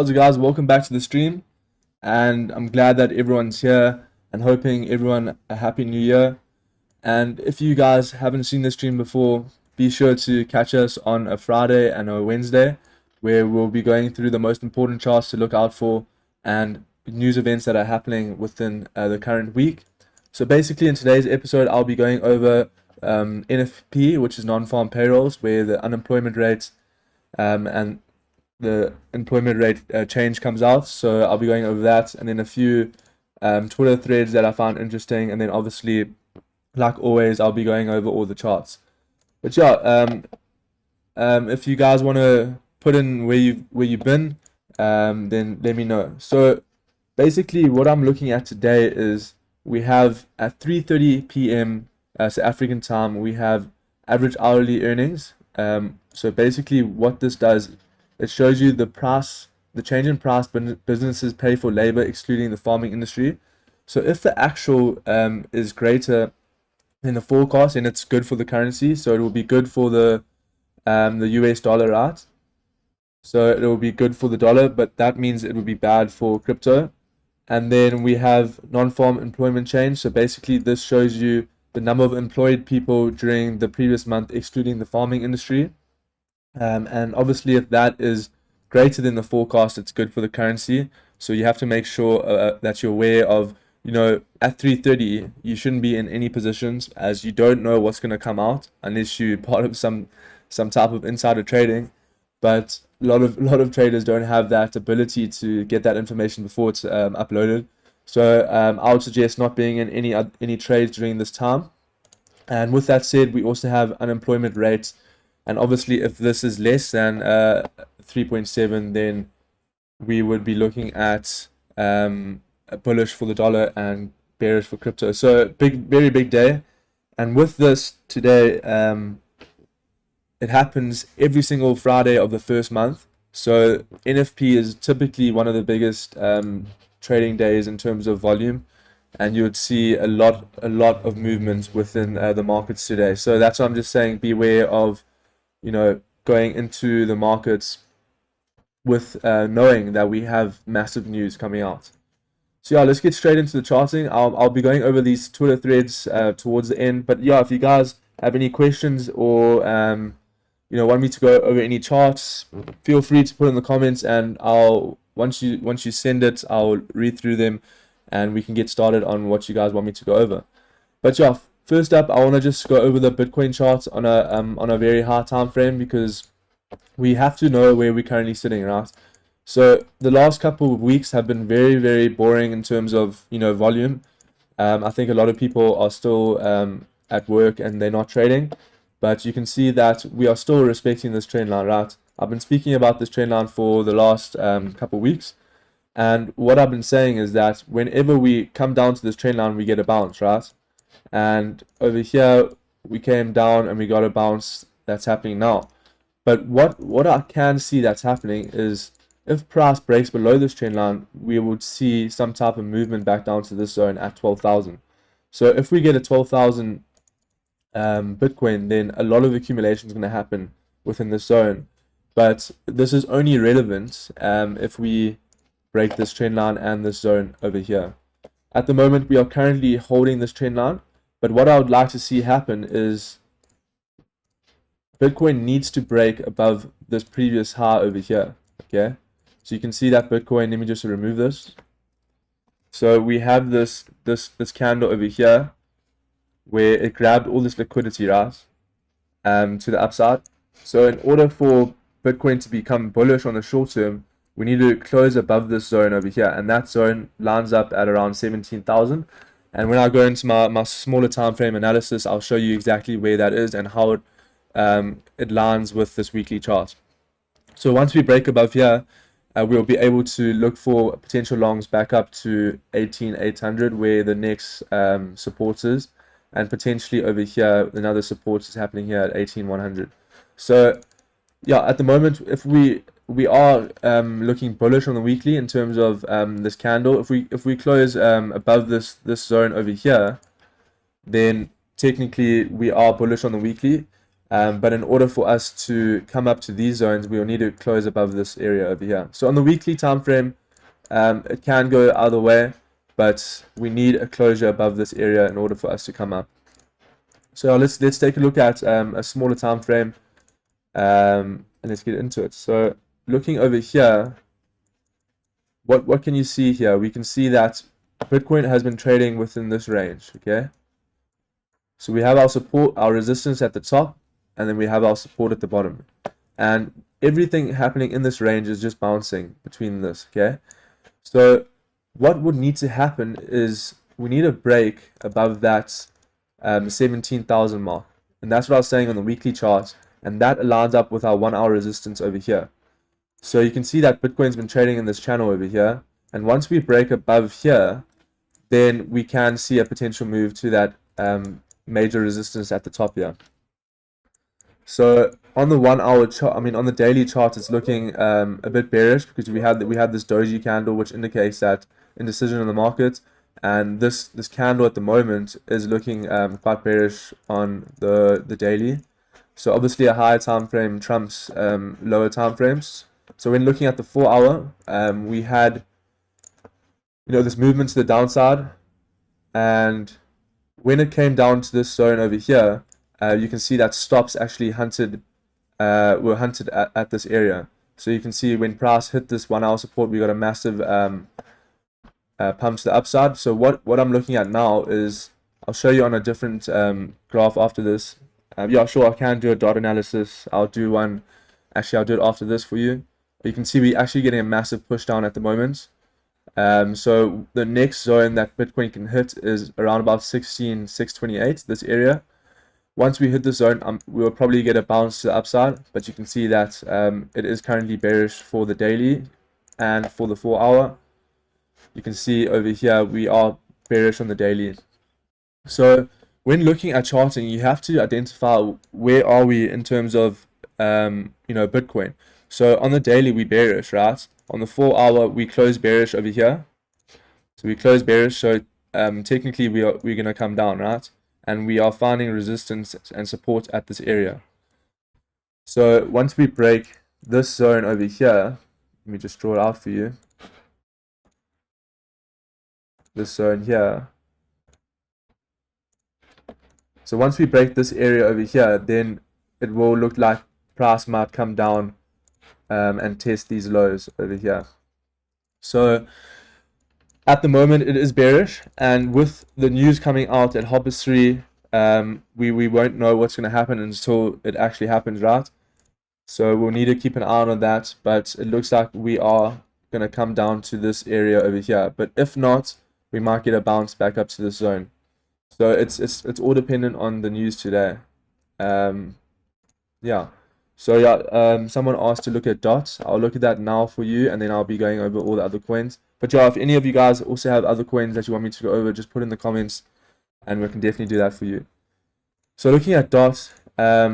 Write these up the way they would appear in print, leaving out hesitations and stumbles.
How's it, guys? Welcome back to the stream, and I'm glad that everyone's here and hoping everyone a happy new year. And if you guys haven't seen the stream before, be sure to catch us on a Friday and a Wednesday, where we'll be going through the most important charts to look out for and news events that are happening within the current week. So basically, in today's episode, I'll be going over NFP, which is non-farm payrolls, where the unemployment rate and the employment rate change comes out. So I'll be going over that, and then a few Twitter threads that I found interesting, and then obviously, like always, I'll be going over all the charts. But yeah, if you guys want to put in where you've been, then let me know. So basically, what I'm looking at today is we have at 3:30 p.m. South African time, we have average hourly earnings. So basically, what this does, it shows you the change in price businesses pay for labor, excluding the farming industry. So if the actual is greater than the forecast, then it's good for the currency. So it will be good for the US dollar, right? So it will be good for the dollar, but that means it will be bad for crypto. And then we have non-farm employment change. So basically, this shows you the number of employed people during the previous month, excluding the farming industry. And obviously, if that is greater than the forecast, it's good for the currency. So you have to make sure that you're aware of, at 3:30, you shouldn't be in any positions, as you don't know what's going to come out unless you're part of some type of insider trading. But a lot of traders don't have that ability to get that information before it's uploaded. So I would suggest not being in any trades during this time. And with that said, we also have unemployment rates. And obviously, if this is less than 3.7, then we would be looking at bullish for the dollar and bearish for crypto. So very big day. And with this today, it happens every single Friday of the first month. So NFP is typically one of the biggest trading days in terms of volume, and you would see a lot of movement within the markets today. So that's why I'm just saying, beware of going into the markets with knowing that we have massive news coming out. So yeah, let's get straight into the charting. I'll be going over these Twitter threads towards the end. But yeah, if you guys have any questions or want me to go over any charts, feel free to put in the comments, and once you send it, I'll read through them, and we can get started on what you guys want me to go over. But yeah, first up, I want to just go over the Bitcoin charts on a very high time frame, because we have to know where we're currently sitting, right? So the last couple of weeks have been very boring in terms of volume. I think a lot of people are still at work and they're not trading, but you can see that we are still respecting this trend line, right? I've been speaking about this trend line for the last couple of weeks, and what I've been saying is that whenever we come down to this trend line, we get a bounce, right? And over here, we came down and we got a bounce that's happening now. But what I can see that's happening is, if price breaks below this trend line, we would see some type of movement back down to this zone at 12,000. So if we get a 12,000 Bitcoin, then a lot of accumulation is going to happen within this zone. But this is only relevant if we break this trend line and this zone over here. At the moment, we are currently holding this trend line, but what I would like to see happen is Bitcoin needs to break above this previous high over here. Okay, so you can see that Bitcoin. Let me just remove this. So we have this candle over here where it grabbed all this liquidity, right, to the upside. So in order for Bitcoin to become bullish on the short term, we need to close above this zone over here, and that zone lines up at around 17,000. And when I go into my smaller time frame analysis, I'll show you exactly where that is and how it lines with this weekly chart. So once we break above here, we'll be able to look for potential longs back up to 18,800, where the next support is, and potentially over here another support is happening here at 18,100. So yeah, at the moment, if we are looking bullish on the weekly in terms of this candle. If we close above this zone over here, then technically we are bullish on the weekly. But in order for us to come up to these zones, we will need to close above this area over here. So on the weekly time frame, it can go either way, but we need a closure above this area in order for us to come up. So let's take a look at a smaller time frame, and let's get into it. So looking over here, what can you see here? We can see that Bitcoin has been trading within this range. Okay, so we have our support, our resistance at the top, and then we have our support at the bottom, and everything happening in this range is just bouncing between this. Okay, so what would need to happen is we need a break above that 17,000 mark, and that's what I was saying on the weekly chart, and that aligns up with our 1 hour resistance over here. So you can see that Bitcoin's been trading in this channel over here, and once we break above here, then we can see a potential move to that major resistance at the top here. So on the 1 hour chart, I mean on the daily chart, it's looking a bit bearish because we had this doji candle, which indicates that indecision in the market, and this candle at the moment is looking quite bearish on the daily. So obviously a higher time frame trumps lower time frames. So when looking at the 4 hour, we had this movement to the downside, and when it came down to this zone over here, you can see that stops actually were hunted at this area. So you can see when price hit this 1 hour support, we got a massive pump to the upside. So what I'm looking at now is, I'll show you on a different graph after this. Yeah, sure, I can do a dot analysis. I'll do one. Actually, I'll do it after this for you. But you can see we're actually getting a massive push down at the moment. So the next zone that Bitcoin can hit is around about 16,628, this area. Once we hit the zone, we will probably get a bounce to the upside, but you can see that it is currently bearish for the daily and for the 4 hour. You can see over here we are bearish on the daily. So when looking at charting, you have to identify where are we in terms of Bitcoin. So on the daily we bearish, right? On the 4 hour we close bearish over here. So we close bearish, so technically we're gonna come down, right? And we are finding resistance and support at this area. So once we break this zone over here, let me just draw it out for you. This zone here. So once we break this area over here, then it will look like price might come down and test these lows over here. So at the moment it is bearish, and with the news coming out at Hoppers 3, we won't know what's going to happen until it actually happens, right? So we'll need to keep an eye on that, but it looks like we are going to come down to this area over here. But if not, we might get a bounce back up to this zone. So it's all dependent on the news today. Yeah. So yeah, someone asked to look at dots. I'll look at that now for you, and then I'll be going over all the other coins. But yeah, if any of you guys also have other coins that you want me to go over, just put in the comments, and we can definitely do that for you. So looking at dots, let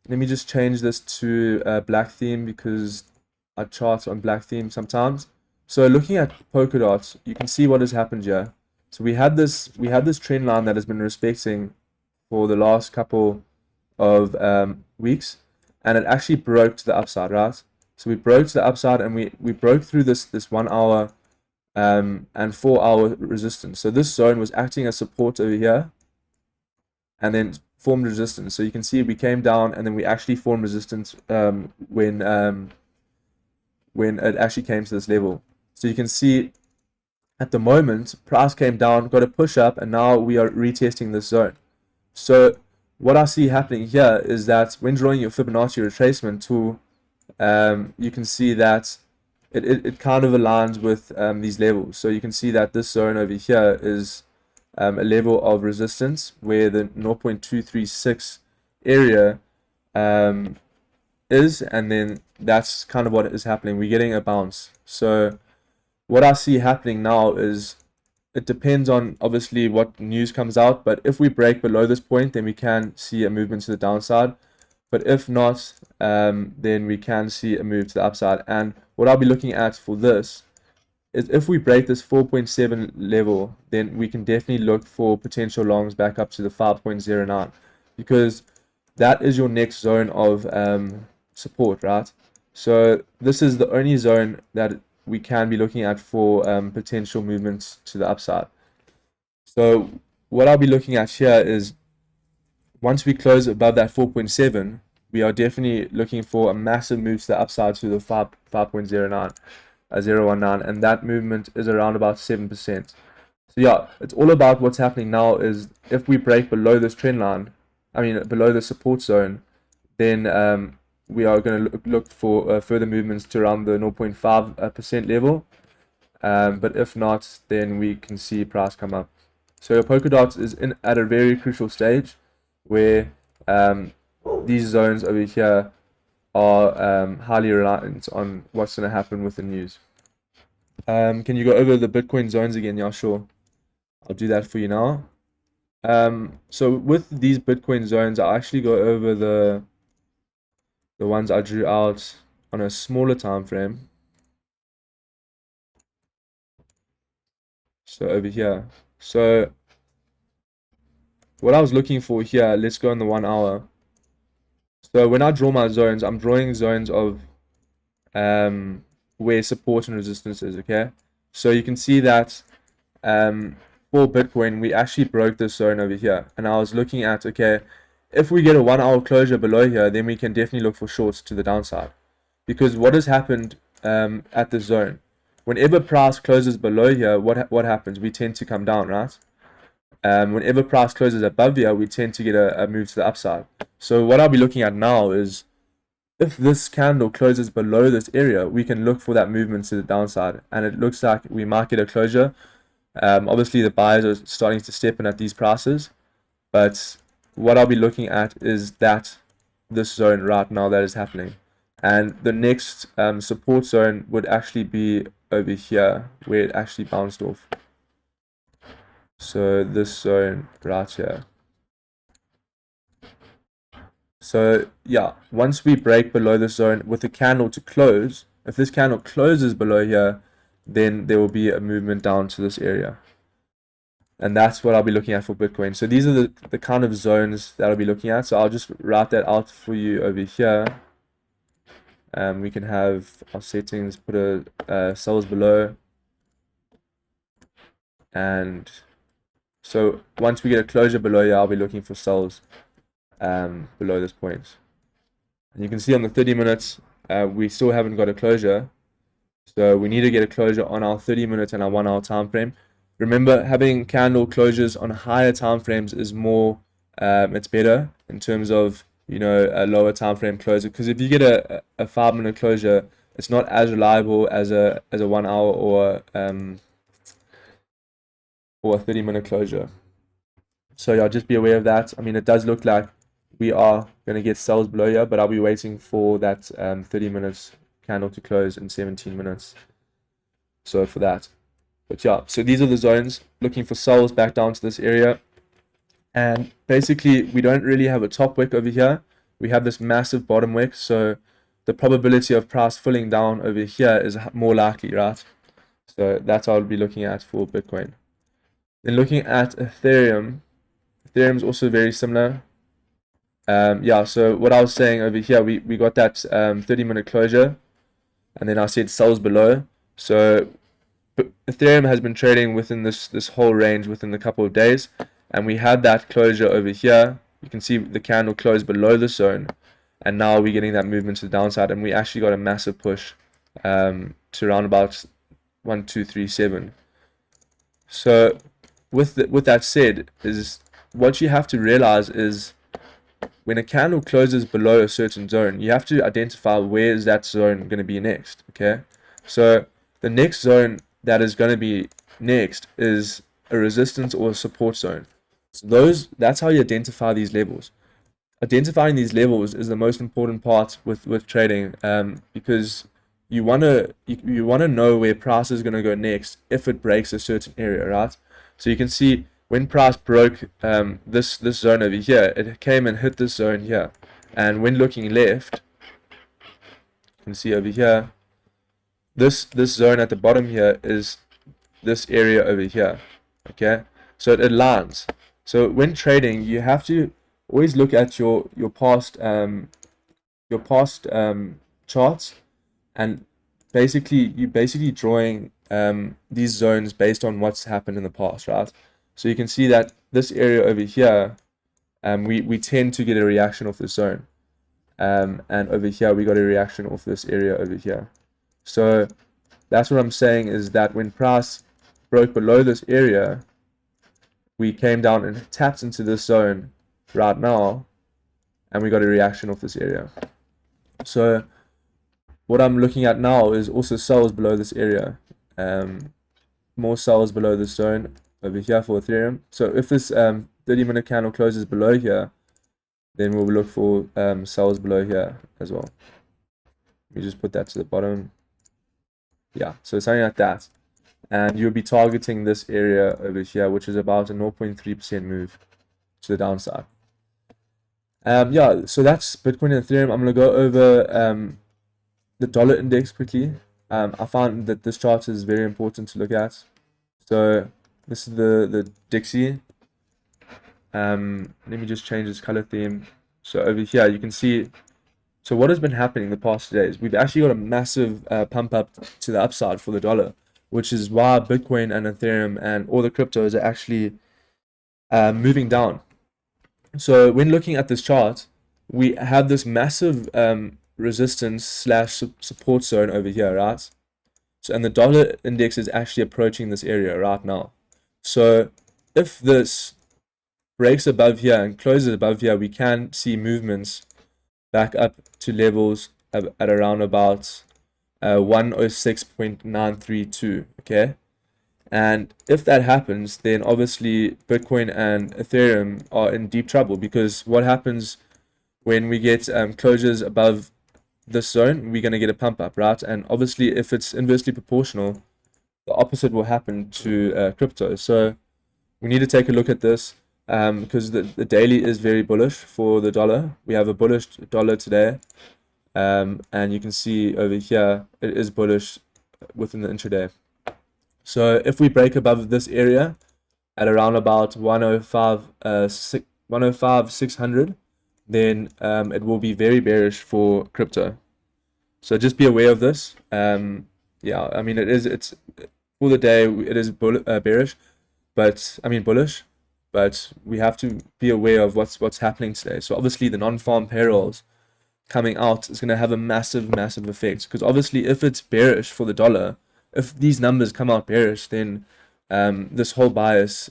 me just change this to black theme because I chart on black theme sometimes. So looking at polka dots, you can see what has happened here. So we had this trend line that has been respecting for the last couple of weeks, and it actually broke to the upside, right? So we broke to the upside, and we broke through this 1 hour and 4 hour resistance. So this zone was acting as support over here, and then formed resistance. So you can see we came down, and then we actually formed resistance when it actually came to this level. So you can see at the moment price came down, got a push up, and now we are retesting this zone. So what I see happening here is that when drawing your Fibonacci retracement tool, you can see that it kind of aligns with these levels. So you can see that this zone over here is a level of resistance where the 0.236 area is, and then that's kind of what is happening. We're getting a bounce. So what I see happening now is, it depends on obviously what news comes out, but if we break below this point, then we can see a movement to the downside. But if not, then we can see a move to the upside. And what I'll be looking at for this is, if we break this 4.7 level, then we can definitely look for potential longs back up to the 5.09, because that is your next zone of support, right? So this is the only zone that we can be looking at for potential movements to the upside. So what I'll be looking at here is once we close above that 4.7, we are definitely looking for a massive move to the upside to the 5.09, 019, and that movement is around about 7%. So yeah, it's all about what's happening now is if we break below this trend line, below the support zone, then we are going to look for further movements to around the 0.5% level. But if not, then we can see price come up. So your polka dots is at a very crucial stage where these zones over here are highly reliant on what's going to happen with the news. Can you go over the Bitcoin zones again? Yeah, sure. I'll do that for you now. So with these Bitcoin zones, I'll actually go over the ones I drew out on a smaller time frame. So over here. So what I was looking for here, let's go on the 1 hour. So when I draw my zones, I'm drawing zones of where support and resistance is, okay? So you can see that for Bitcoin, we actually broke this zone over here. And I was looking at, okay, if we get a 1 hour closure below here, then we can definitely look for shorts to the downside. Because what has happened at this zone, whenever price closes below here, what happens? We tend to come down, right? Whenever price closes above here, we tend to get a move to the upside. So what I'll be looking at now is if this candle closes below this area, we can look for that movement to the downside. And it looks like we might get a closure. Obviously, the buyers are starting to step in at these prices. But what I'll be looking at is this zone right now that is happening. And the next support zone would actually be over here, where it actually bounced off. So this zone right here. So yeah, once we break below this zone with the candle to close, if this candle closes below here, then there will be a movement down to this area. And that's what I'll be looking at for Bitcoin. So these are the kind of zones that I'll be looking at. So I'll just write that out for you over here. We can have our settings, put a sells below. And so once we get a closure below here, I'll be looking for sells below this point. And you can see on the 30 minutes, we still haven't got a closure. So we need to get a closure on our 30 minute and our 1 hour time frame. Remember, having candle closures on higher time frames is more, it's better in terms of, a lower time frame closure. Because if you get a 5 minute closure, it's not as reliable as a 1 hour or a 30 minute closure. So yeah, just be aware of that. It does look like we are going to get sells below here, but I'll be waiting for that 30 minutes candle to close in 17 minutes. So for that. But yeah, so these are the zones, looking for sells back down to this area. And basically, we don't really have a top wick over here. We have this massive bottom wick. So the probability of price filling down over here is more likely, right? So that's what I'll be looking at for Bitcoin. Then looking at Ethereum, Ethereum is also very similar. Yeah, so what I was saying over here, we got that 30 minute closure. And then I said sells below. So Ethereum has been trading within this whole range within a couple of days, and we had that closure over here. You can see the candle closed below the zone, and now we're getting that movement to the downside, and we actually got a massive push to around about 1237. So with that said, is what you have to realize is when a candle closes below a certain zone, you have to identify where is that zone going to be next. Okay, so the next zone that is going to be next is a resistance or a support zone. So that's how you identify these levels. Identifying these levels is the most important part with trading, because you wanna know where price is going to go next if it breaks a certain area, right? So you can see when price broke this zone over here, it came and hit this zone here, and when looking left, you can see over here, this zone at the bottom here is this area over here. Okay, so it aligns. So when trading, you have to always look at your past charts, and you're basically drawing these zones based on what's happened in the past, right? So you can see that this area over here, we tend to get a reaction off this zone, and over here we got a reaction off this area over here. So that's what I'm saying, is that when price broke below this area, we came down and tapped into this zone right now, and we got a reaction off this area. So what I'm looking at now is also sells below this area, more sells below this zone over here for Ethereum. So if this 30-minute candle closes below here, then we'll look for sells below here as well. Let me just put that to the bottom. Yeah, so something like that. And you'll be targeting this area over here, which is about a 0.3% move to the downside. Yeah, so that's Bitcoin and Ethereum. I'm going to go over the dollar index quickly. I found that this chart is very important to look at. So this is the Dixie. Let me just change this color theme. So over here you can see, so what has been happening the past days, we've actually got a massive pump up to the upside for the dollar, which is why Bitcoin and Ethereum and all the cryptos are actually moving down. So when looking at this chart, we have this massive resistance slash support zone over here, right? So, and the dollar index is actually approaching this area right now. So if this breaks above here and closes above here, we can see movements back up to levels at around about 106.932, okay? And if that happens, then obviously Bitcoin and Ethereum are in deep trouble, because what happens when we get closures above this zone, we're going to get a pump up, right? And obviously if it's inversely proportional, the opposite will happen to crypto. So we need to take a look at this, because the daily is very bullish for the dollar. We have a bullish dollar today, and you can see over here it is bullish within the intraday. So if we break above this area at around about 105,600, then it will be very bearish for crypto. So just be aware of this. Yeah, I mean it's for the day it is bearish, but I mean bullish, but we have to be aware of what's happening today. So obviously the non-farm payrolls coming out is going to have a massive effect, because obviously if it's bearish for the dollar, if these numbers come out bearish, then this whole bias,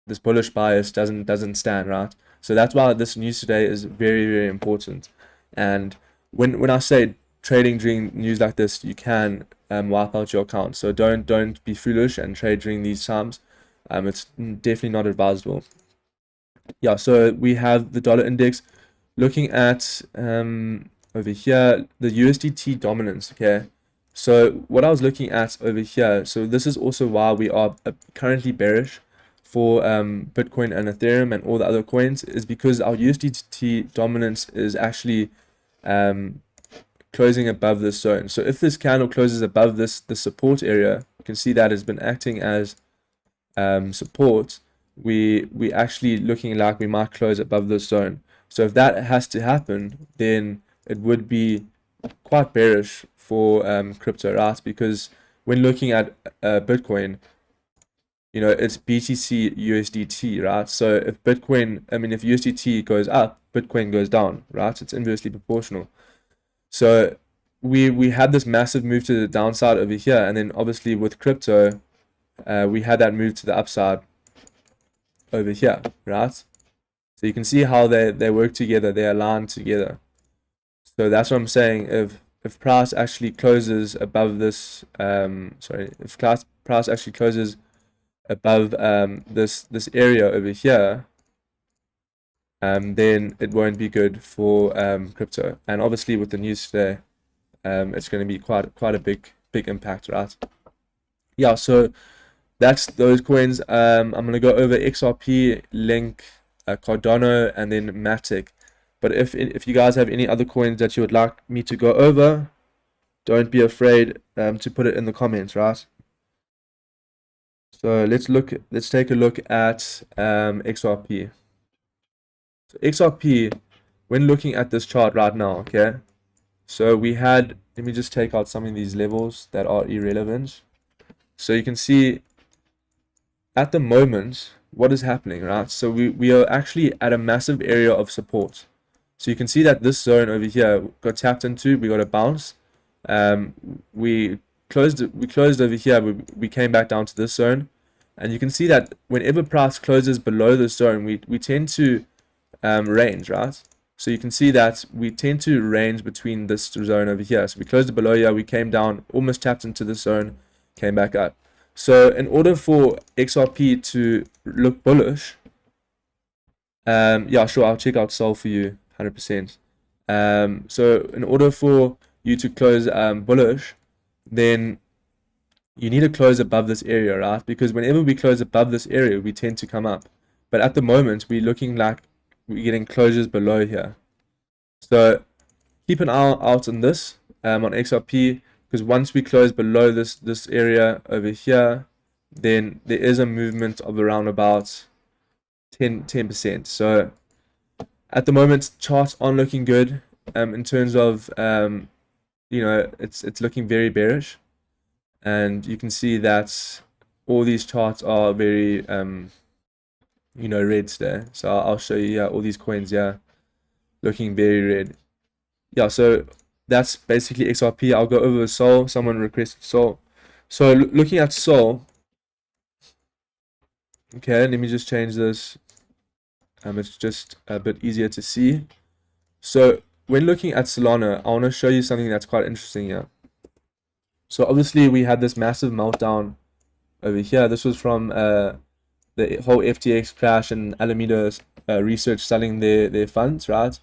this bullish bias doesn't stand, right? So that's why this news today is very important. And when I say trading during news like this, you can wipe out your account. So don't be foolish and trade during these times. It's definitely not advisable. Yeah, so we have the dollar index. Looking at over here, the USDT dominance, okay? So what I was looking at over here, so this is also why we are currently bearish for Bitcoin and Ethereum and all the other coins, is because our USDT dominance is actually closing above this zone. So if this candle closes above the support area, you can see that has been acting as support. We actually looking like we might close above this zone. So if that has to happen, then it would be quite bearish for crypto, right? Because when looking at Bitcoin, you know, it's BTC USDT, right? So if Bitcoin, I mean, if USDT goes up, Bitcoin goes down, right? It's inversely proportional. So we had this massive move to the downside over here, and then obviously with crypto, we had that move to the upside over here, right? So you can see how they work together, they align together. So that's what I'm saying. If price actually closes above this, if price actually closes above this area over here, then it won't be good for crypto. And obviously with the news today, it's going to be quite a big impact, right? Yeah, so that's those coins. I'm going to go over XRP, Link, Cardano, and then Matic. But if you guys have any other coins that you would like me to go over, don't be afraid to put it in the comments, right? So let's take a look at XRP. So XRP, when looking at this chart right now, okay, so we had, let me just take out some of these levels that are irrelevant. So you can see at the moment what is happening, right? So we are actually at a massive area of support. So you can see that this zone over here got tapped into, we got a bounce. We closed over here, we came back down to this zone. And you can see that whenever price closes below this zone, we tend to range, right? So you can see that we tend to range between this zone over here. So we closed it below here, we came down, almost tapped into this zone, came back up. So in order for XRP to look bullish, yeah, sure, I'll check out Sol for you, 100%. So in order for you to close bullish, then you need to close above this area, right? Because whenever we close above this area, we tend to come up. But at the moment, we're looking like we're getting closures below here. So keep an eye out on this, on XRP, because once we close below this area over here, then there is a movement of around about 10%. So at the moment, charts aren't looking good in terms of, you know, it's looking very bearish. And you can see that all these charts are very, you know, red today. So I'll show you, yeah, all these coins, yeah, looking very red. Yeah, so that's basically XRP. I'll go over Sol. Someone requested Sol. So looking at Sol, okay, let me just change this. It's just a bit easier to see. So when looking at Solana, I want to show you something that's quite interesting here. So obviously we had this massive meltdown over here. This was from the whole FTX crash and Alameda Research selling their funds, right?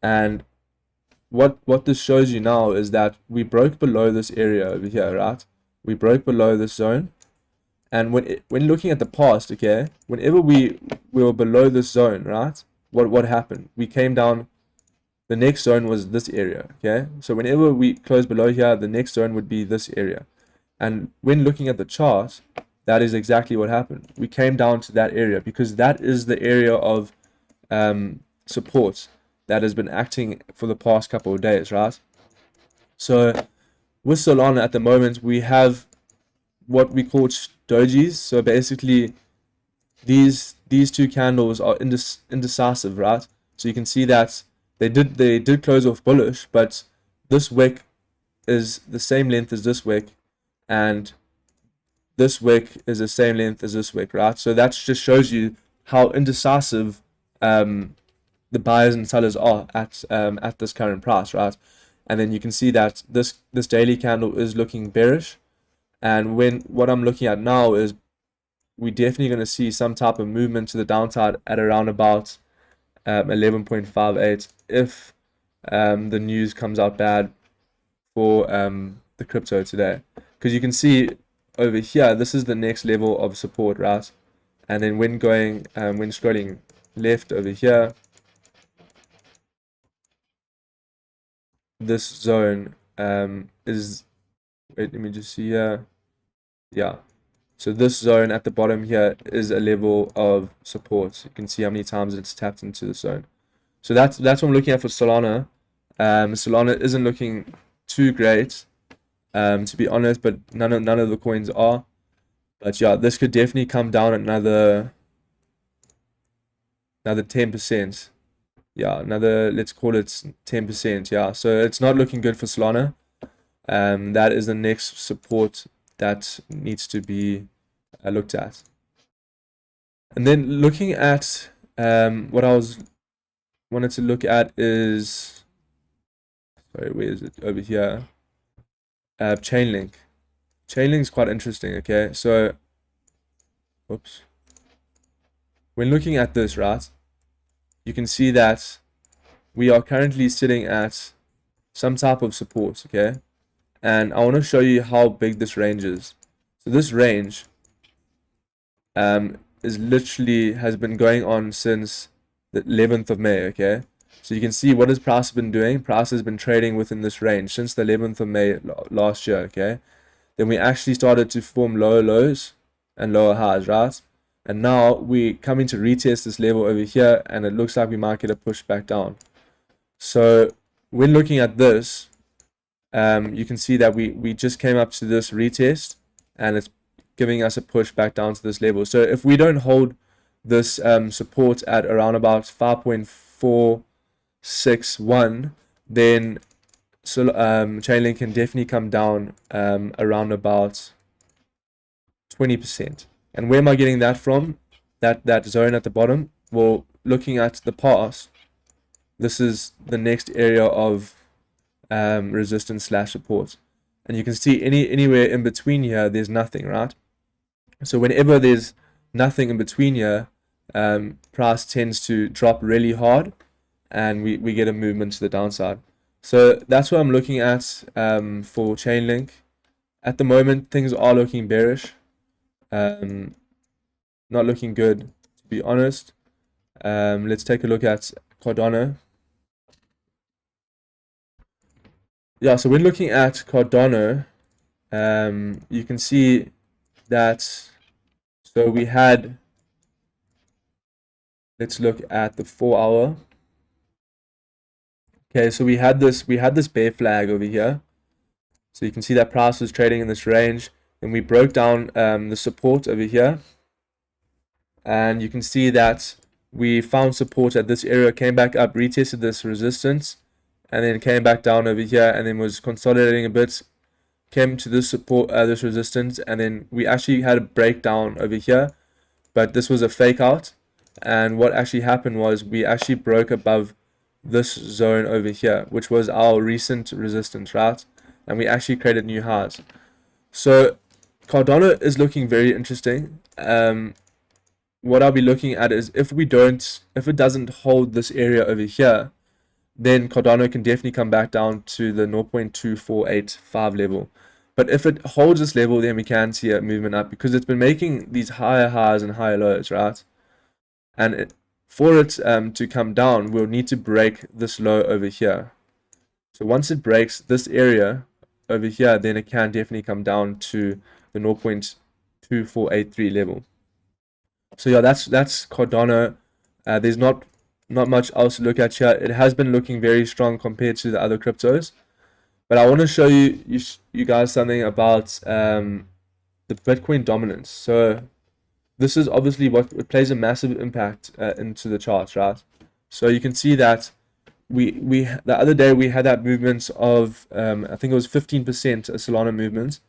And what this shows you now is that we broke below this area over here, right? We broke below this zone. And when looking at the past, okay, whenever we were below this zone, right, what happened? We came down. The next zone was this area, okay? So whenever we close below here, the next zone would be this area. And when looking at the chart, that is exactly what happened. We came down to that area because that is the area of support that has been acting for the past couple of days, right? So with Solana at the moment, we have what we call dojis. So basically, these two candles are indecisive, right? So you can see that they did close off bullish, but this wick is the same length as this wick, and this wick is the same length as this wick, right? So that just shows you how indecisive the buyers and sellers are at this current price, right? And then you can see that this daily candle is looking bearish, and what I'm looking at now is we're definitely going to see some type of movement to the downside at around about 11.58 if the news comes out bad for the crypto today. Because you can see over here, this is the next level of support, right? And then when scrolling left over here, this zone is, wait, let me just see here. Yeah. So this zone at the bottom here is a level of support. You can see how many times it's tapped into the zone. So that's what I'm looking at for Solana. Solana isn't looking too great, to be honest, but none of the coins are. But yeah, this could definitely come down another 10%. Yeah, let's call it 10%. Yeah, so it's not looking good for Solana. That is the next support that needs to be looked at. And then looking at what I wanted to look at is, sorry, where is it? Over here. Chainlink. Chainlink is quite interesting. Okay, so oops. When looking at this, right, you can see that we are currently sitting at some type of support. Okay, and I want to show you how big this range is. So this range is literally has been going on since the 11th of May, okay? So you can see what has price been doing. Price has been trading within this range since the 11th of May last year, okay? Then we actually started to form lower lows and lower highs, right? And now we're coming to retest this level over here, and it looks like we might get a push back down. So when looking at this, you can see that we just came up to this retest, and it's giving us a push back down to this level. So if we don't hold this support at around about 5.461, then Chainlink can definitely come down around about 20%. And where am I getting that from? That zone at the bottom? Well, looking at the past, this is the next area of resistance / support. And you can see anywhere in between here, there's nothing, right? So whenever there's nothing in between here, price tends to drop really hard, and we get a movement to the downside. So that's what I'm looking at for Chainlink. At the moment, things are looking bearish. Not looking good, to be honest. Let's take a look at Cardano. Yeah, so when looking at Cardano, you can see that, so we had, let's look at the 4-hour. Okay, so we had this bear flag over here. So you can see that price was trading in this range. Then we broke down the support over here, and you can see that we found support at this area, came back up, retested this resistance, and then came back down over here, and then was consolidating a bit, came to this support, this resistance, and then we actually had a breakdown over here, but this was a fake out. And what actually happened was we actually broke above this zone over here, which was our recent resistance, right? And we actually created new highs. So Cardano is looking very interesting. What I'll be looking at is if it doesn't hold this area over here, then Cardano can definitely come back down to the 0.2485 level. But if it holds this level, then we can see a movement up, because it's been making these higher highs and higher lows, right? And for it to come down, we'll need to break this low over here. So once it breaks this area over here, then it can definitely come down to the 0.2483 level. So yeah, that's Cardano. There's not much else to look at here. It has been looking very strong compared to the other cryptos, but I want to show you guys something about the Bitcoin dominance. So this is obviously what it plays a massive impact into the charts, right? So you can see that we the other day we had that movement of I think it was 15% a Solana movement,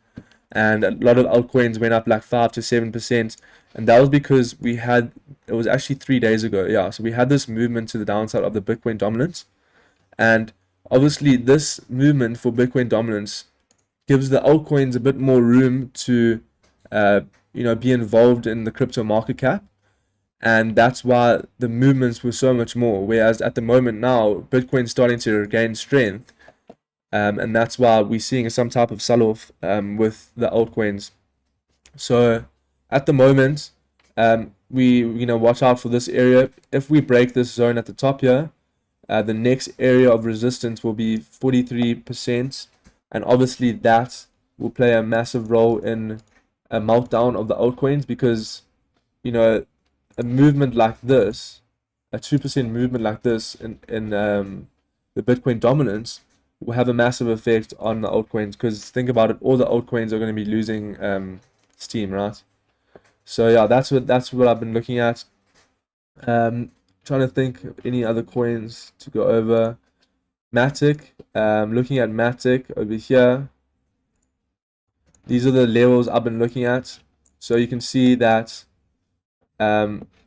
and a lot of altcoins went up like 5 to 7%, and that was because it was actually 3 days ago, yeah. So we had this movement to the downside of the Bitcoin dominance, and obviously this movement for Bitcoin dominance gives the altcoins a bit more room to be involved in the crypto market cap, and that's why the movements were so much more. Whereas at the moment now, Bitcoin's starting to regain strength, and that's why we're seeing some type of sell-off with the altcoins. So at the moment, we watch out for this area. If we break this zone at the top here, the next area of resistance will be 43%, and obviously that will play a massive role in a meltdown of the altcoins, because a movement like this, a 2% movement like this in the Bitcoin dominance will have a massive effect on the altcoins, because think about it, all the altcoins are going to be losing steam, right? So yeah, that's what I've been looking at. Trying to think of any other coins to go over. Matic, looking at Matic over here. These are the levels I've been looking at. So you can see that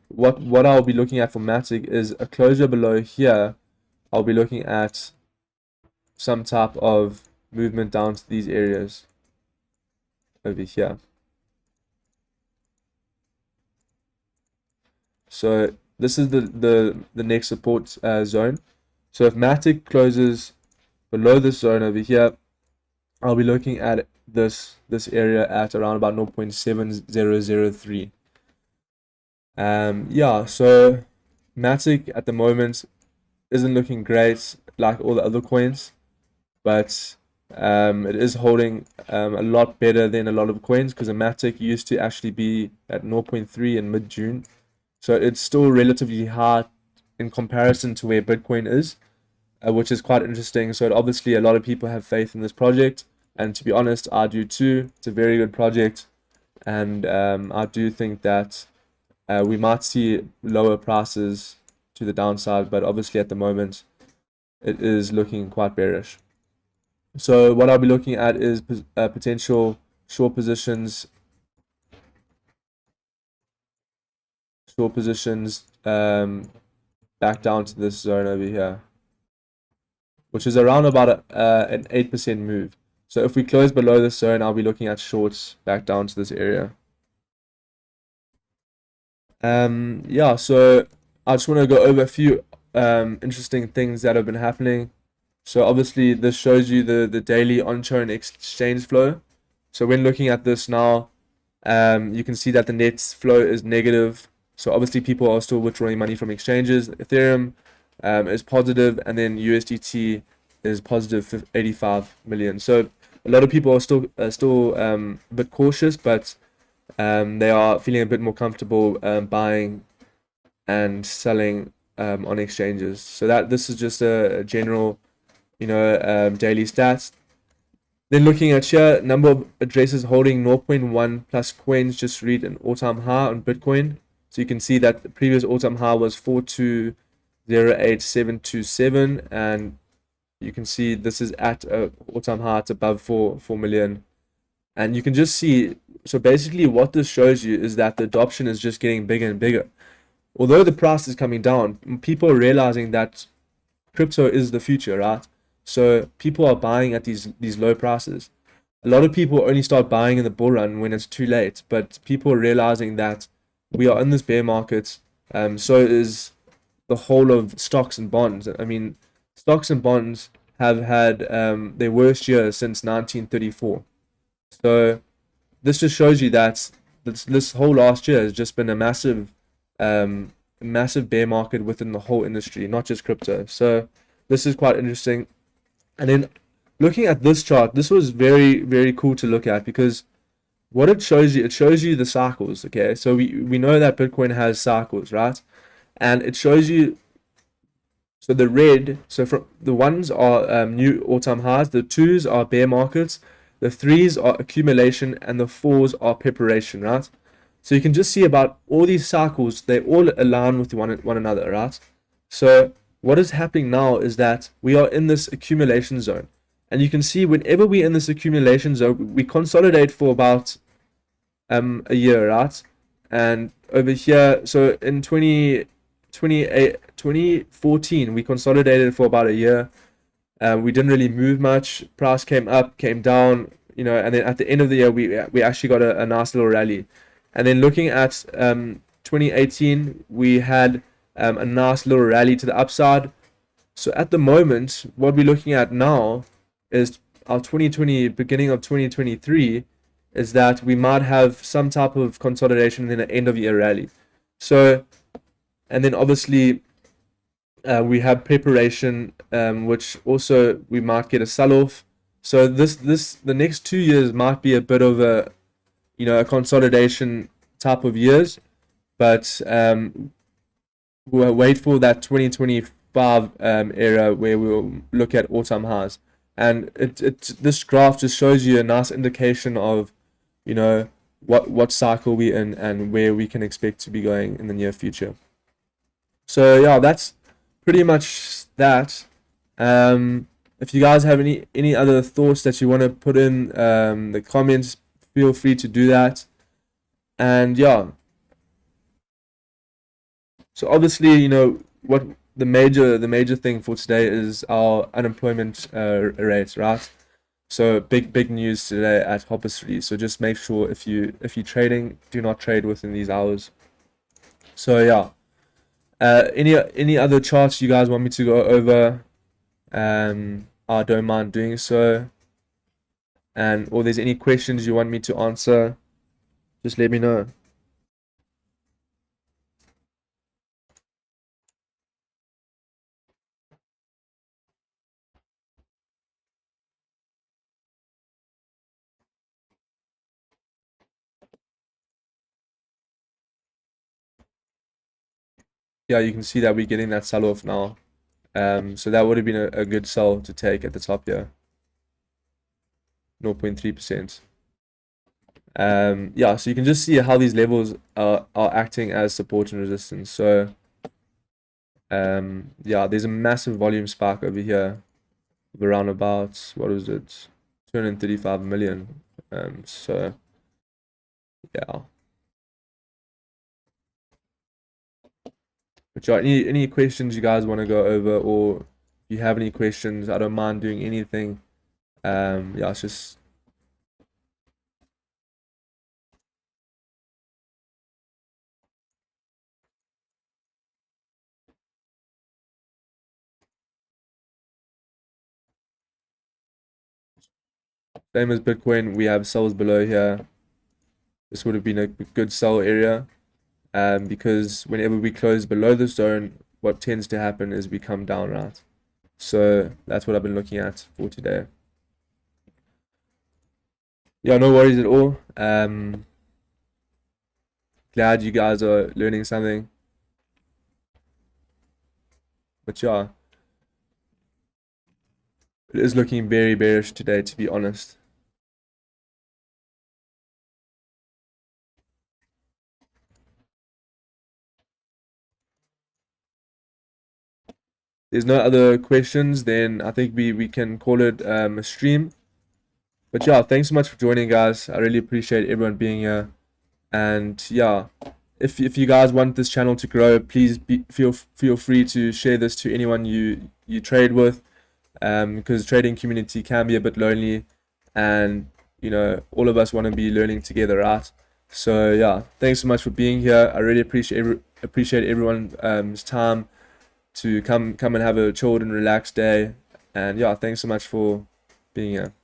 what I'll be looking at for Matic is a closure below here. I'll be looking at some type of movement down to these areas over here. So this is the next support zone. So if Matic closes below this zone over here, I'll be looking at this area at around about 0.7003. Yeah, so Matic at the moment isn't looking great like all the other coins, but It is holding a lot better than a lot of coins, because a Matic used to actually be at 0.3 in mid-June. So it's still relatively high in comparison to where Bitcoin is, which is quite interesting. So obviously a lot of people have faith in this project, and to be honest, I do too. It's a very good project, and I do think that we might see lower prices to the downside, but obviously at the moment it is looking quite bearish. So what I'll be looking at is potential short positions, back down to this zone over here, which is around about an 8% move. So if we close below this zone, I'll be looking at shorts back down to this area. Yeah, so I just want to go over a few interesting things that have been happening. So obviously this shows you the daily on-chain exchange flow. So when looking at this now, you can see that the net flow is negative. So obviously people are still withdrawing money from exchanges. Ethereum is positive, and then USDT is positive 85 million. So a lot of people are still a bit cautious, but they are feeling a bit more comfortable buying and selling on exchanges. So that this is just a general, daily stats. Then looking at here, number of addresses holding 0.1 plus coins just reached an all-time high on Bitcoin. So you can see that the previous all-time high was 42,08727, and you can see this is at a all-time high. It's above 4 million, and you can just see. So basically, what this shows you is that the adoption is just getting bigger and bigger. Although the price is coming down, people are realizing that crypto is the future, right? So people are buying at these low prices. A lot of people only start buying in the bull run when it's too late, but people are realizing that we are in this bear market. So is the whole of stocks and bonds. I mean, stocks and bonds have had their worst year since 1934. So this just shows you that this whole last year has just been a massive bear market within the whole industry, not just crypto. So this is quite interesting. And then looking at this chart, this was very, very cool to look at, because what it shows you the cycles. Okay, so we know that Bitcoin has cycles, right? And it shows you, so the red, so from the ones are new all-time highs, the twos are bear markets, the threes are accumulation, and the fours are preparation, right? So you can just see about all these cycles, they all align with one another, right? So what is happening now is that we are in this accumulation zone. And you can see whenever we're in this accumulation zone, we consolidate for about a year, right? And over here, so in 2014, we consolidated for about a year. We didn't really move much. Price came up, came down, and then at the end of the year, we actually got a nice little rally. And then looking at 2018, we had a nice little rally to the upside. So at the moment, what we're looking at now is our 2020, beginning of 2023, is that we might have some type of consolidation in the end of year rally. So, and then obviously we have preparation, which also we might get a sell-off. So the next 2 years might be a bit of a consolidation type of years, but we'll wait for that 2025 era where we'll look at all-time highs. And this graph just shows you a nice indication of, what cycle we're in and where we can expect to be going in the near future. So yeah, that's pretty much that. If you guys have any other thoughts that you want to put in the comments, feel free to do that. And yeah, so obviously, what the major thing for today is our unemployment rate, right? So big news today at Hopper3. So just make sure if you're trading, do not trade within these hours. So yeah, any other charts you guys want me to go over? I don't mind doing so. And or there's any questions you want me to answer, just let me know. yeah, you can see that we're getting that sell off now. So that would have been a good sell to take at the top here, 0.3%. Yeah, so you can just see how these levels are acting as support and resistance. So yeah, there's a massive volume spike over here of around about, what was it, 235 million. So yeah. But yeah, any questions you guys want to go over, or if you have any questions, I don't mind doing anything. Yeah, it's just same as Bitcoin. We have sells below here. This would have been a good sell area. Because whenever we close below the zone, what tends to happen is we come down, right? So that's what I've been looking at for today. Yeah, no worries at all. Glad you guys are learning something. But yeah, it is looking very bearish today, to be honest. There's no other questions, then I think we can call it a stream. But yeah, thanks so much for joining, guys. I really appreciate everyone being here. And yeah, if you guys want this channel to grow, please feel free to share this to anyone you trade with, because trading community can be a bit lonely, and you know, all of us want to be learning together, right? So yeah, thanks so much for being here. I really appreciate everyone's time to come and have a chilled and relaxed day. And yeah, thanks so much for being here.